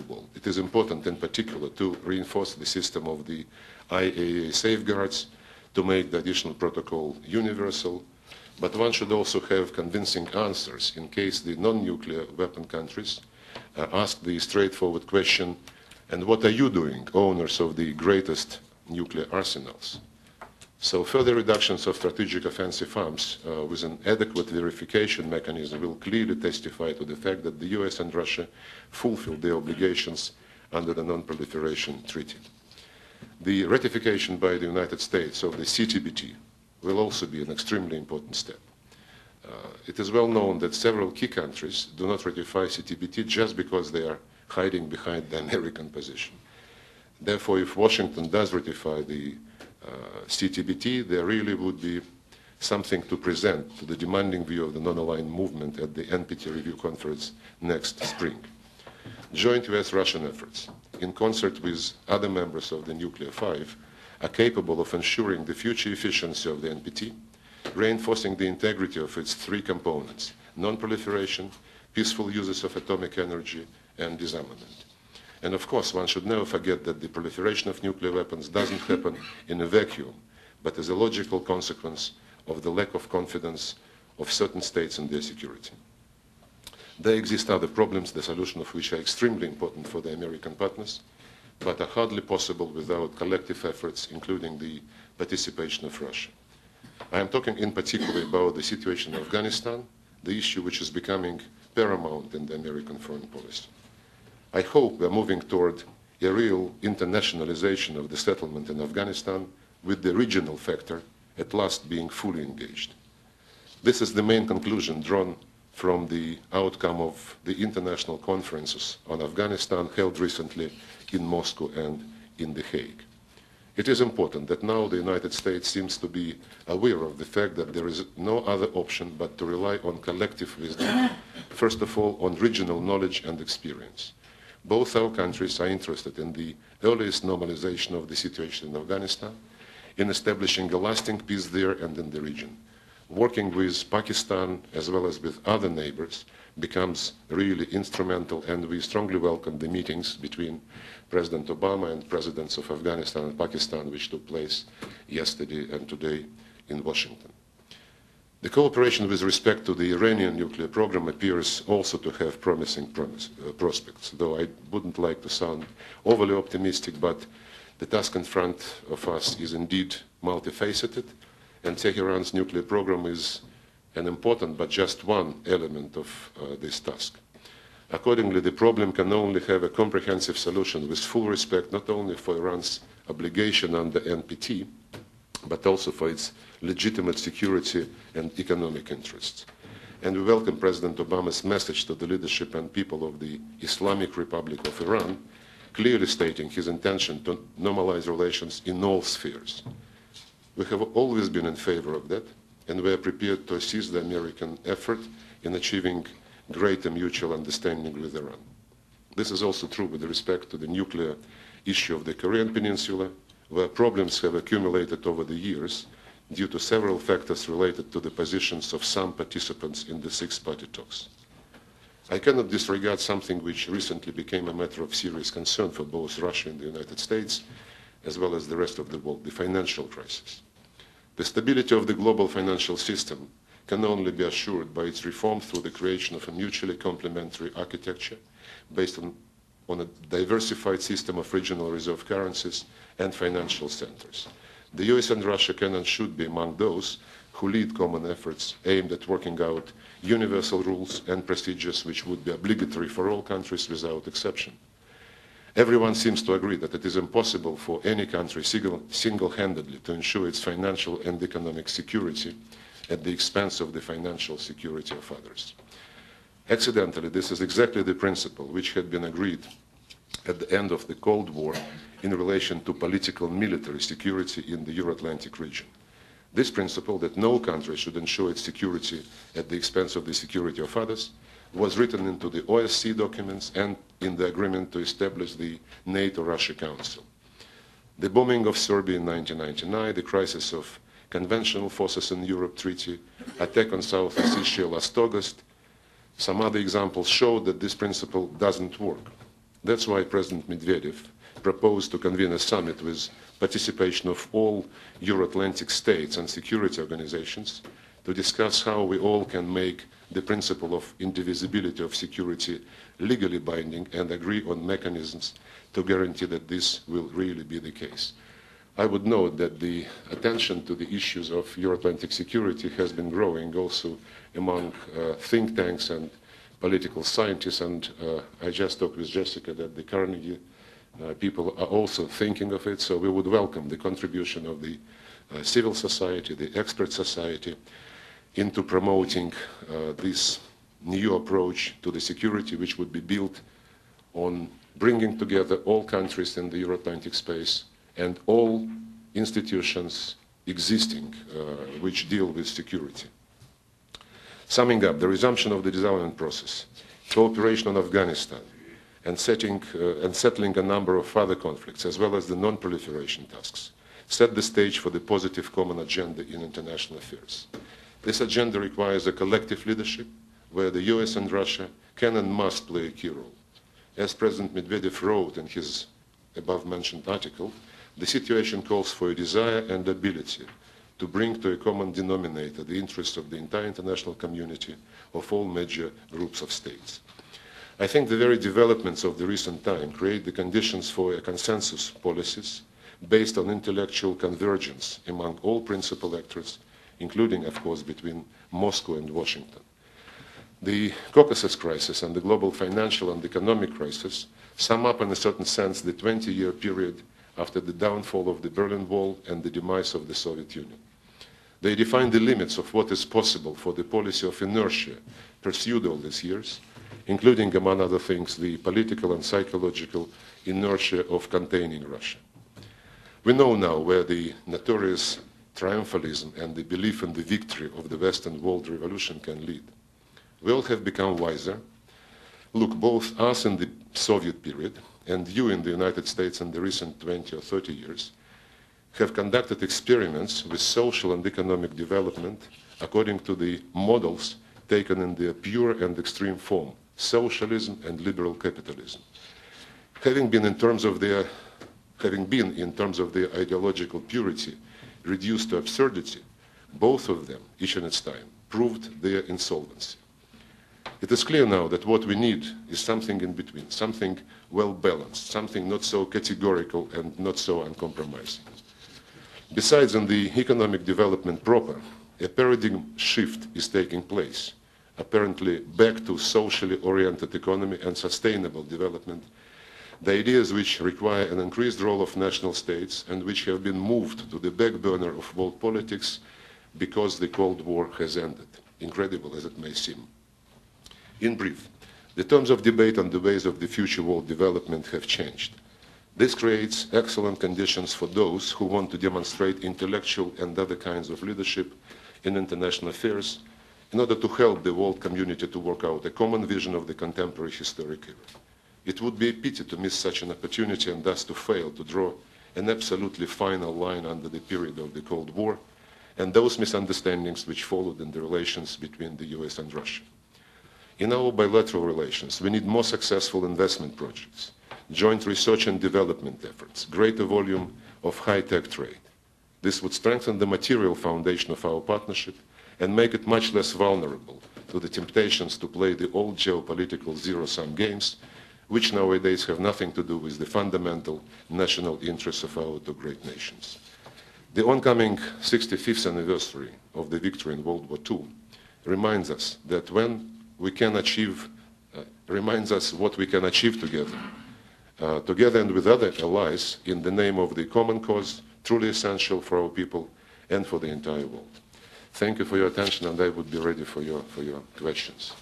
the world. It is important in particular to reinforce the system of the IAEA safeguards, to make the additional protocol universal, but one should also have convincing answers in case the non-nuclear weapon countries ask the straightforward question, and what are you doing, owners of the greatest nuclear arsenals? So further reductions of strategic offensive arms with an adequate verification mechanism will clearly testify to the fact that the US and Russia fulfilled their obligations under the Non-Proliferation Treaty. The ratification by the United States of the CTBT will also be an extremely important step. It is well known that several key countries do not ratify CTBT just because they are hiding behind the American position. Therefore, if Washington does ratify the CTBT, there really would be something to present to the demanding view of the non-aligned movement at the NPT review conference next spring. Joint US-Russian efforts, in concert with other members of the Nuclear Five, are capable of ensuring the future efficiency of the NPT, reinforcing the integrity of its three components: non-proliferation, peaceful uses of atomic energy, and disarmament. And of course, one should never forget that the proliferation of nuclear weapons doesn't happen in a vacuum, but as a logical consequence of the lack of confidence of certain states in their security. There exist other problems, the solution of which are extremely important for the American partners, but are hardly possible without collective efforts, including the participation of Russia. I am talking in particular about the situation in Afghanistan, the issue which is becoming paramount in the American foreign policy. I hope we are moving toward a real internationalization of the settlement in Afghanistan, with the regional factor at last being fully engaged. This is the main conclusion drawn from the outcome of the international conferences on Afghanistan held recently in Moscow and in The Hague. It is important that now the United States seems to be aware of the fact that there is no other option but to rely on collective wisdom, first of all on regional knowledge and experience. Both our countries are interested in the earliest normalization of the situation in Afghanistan, in establishing a lasting peace there and in the region. Working with Pakistan as well as with other neighbors becomes really instrumental, and we strongly welcome the meetings between President Obama and presidents of Afghanistan and Pakistan, which took place yesterday and today in Washington. The cooperation with respect to the Iranian nuclear program appears also to have promising prospects, though I wouldn't like to sound overly optimistic, but the task in front of us is indeed multifaceted, and Tehran's nuclear program is an important but just one element of this task. Accordingly, the problem can only have a comprehensive solution with full respect not only for Iran's obligation under NPT, but also for its legitimate security and economic interests. And we welcome President Obama's message to the leadership and people of the Islamic Republic of Iran, clearly stating his intention to normalize relations in all spheres. We have always been in favor of that, and we are prepared to assist the American effort in achieving greater mutual understanding with Iran. This is also true with respect to the nuclear issue of the Korean Peninsula, where problems have accumulated over the years due to several factors related to the positions of some participants in the six-party talks. I cannot disregard something which recently became a matter of serious concern for both Russia and the United States, as well as the rest of the world, the financial crisis. The stability of the global financial system can only be assured by its reform through the creation of a mutually complementary architecture based on a diversified system of regional reserve currencies and financial centers. The US and Russia can and should be among those who lead common efforts aimed at working out universal rules and procedures which would be obligatory for all countries without exception. Everyone seems to agree that it is impossible for any country single-handedly to ensure its financial and economic security at the expense of the financial security of others. Accidentally, this is exactly the principle which had been agreed at the end of the Cold War in relation to political and military security in the Euro-Atlantic region. This principle, that no country should ensure its security at the expense of the security of others, was written into the OSCE documents and in the agreement to establish the NATO-Russia Council. The bombing of Serbia in 1999, the crisis of conventional forces in Europe treaty, attack on Southeast Asia last August, some other examples show that this principle doesn't work. That's why President Medvedev proposed to convene a summit with participation of all Euro-Atlantic states and security organizations to discuss how we all can make the principle of indivisibility of security legally binding and agree on mechanisms to guarantee that this will really be the case. I would note that the attention to the issues of Euro-Atlantic security has been growing also among think tanks and political scientists, and I just talked with Jessica that the Carnegie people are also thinking of it, so we would welcome the contribution of the civil society, the expert society, into promoting this new approach to the security, which would be built on bringing together all countries in the Euro-Atlantic space and all institutions existing which deal with security. Summing up, the resumption of the disarmament process, cooperation on Afghanistan, and settling a number of other conflicts, as well as the non-proliferation tasks, set the stage for the positive common agenda in international affairs. This agenda requires a collective leadership where the US and Russia can and must play a key role. As President Medvedev wrote in his above-mentioned article, the situation calls for a desire and ability to bring to a common denominator the interests of the entire international community of all major groups of states. I think the very developments of the recent time create the conditions for a consensus policies based on intellectual convergence among all principal actors, including, of course, between Moscow and Washington. The Caucasus crisis and the global financial and economic crisis sum up in a certain sense the 20-year period after the downfall of the Berlin Wall and the demise of the Soviet Union. They define the limits of what is possible for the policy of inertia pursued all these years, including, among other things, the political and psychological inertia of containing Russia. We know now where the notorious triumphalism and the belief in the victory of the Western world revolution can lead. We all have become wiser. Look, both us in the Soviet period and you in the United States in the recent 20 or 30 years have conducted experiments with social and economic development according to the models taken in their pure and extreme form, socialism and liberal capitalism. Having been in terms of their ideological purity reduced to absurdity, both of them, each in its time, proved their insolvency. It is clear now that what we need is something in between, something well-balanced, something not so categorical and not so uncompromising. Besides, in the economic development proper, a paradigm shift is taking place, apparently back to socially oriented economy and sustainable development, the ideas which require an increased role of national states and which have been moved to the back burner of world politics because the Cold War has ended, incredible as it may seem. In brief, the terms of debate on the ways of the future world development have changed. This creates excellent conditions for those who want to demonstrate intellectual and other kinds of leadership in international affairs in order to help the world community to work out a common vision of the contemporary historic era. It would be a pity to miss such an opportunity and thus to fail to draw an absolutely final line under the period of the Cold War and those misunderstandings which followed in the relations between the US and Russia. In our bilateral relations, we need more successful investment projects, joint research and development efforts, greater volume of high-tech trade. This would strengthen the material foundation of our partnership and make it much less vulnerable to the temptations to play the old geopolitical zero-sum games, which nowadays have nothing to do with the fundamental national interests of our two great nations. The oncoming 65th anniversary of the victory in World War II reminds us that what we can achieve together, together and with other allies in the name of the common cause, truly essential for our people and for the entire world. Thank you for your attention, and I would be ready for your questions.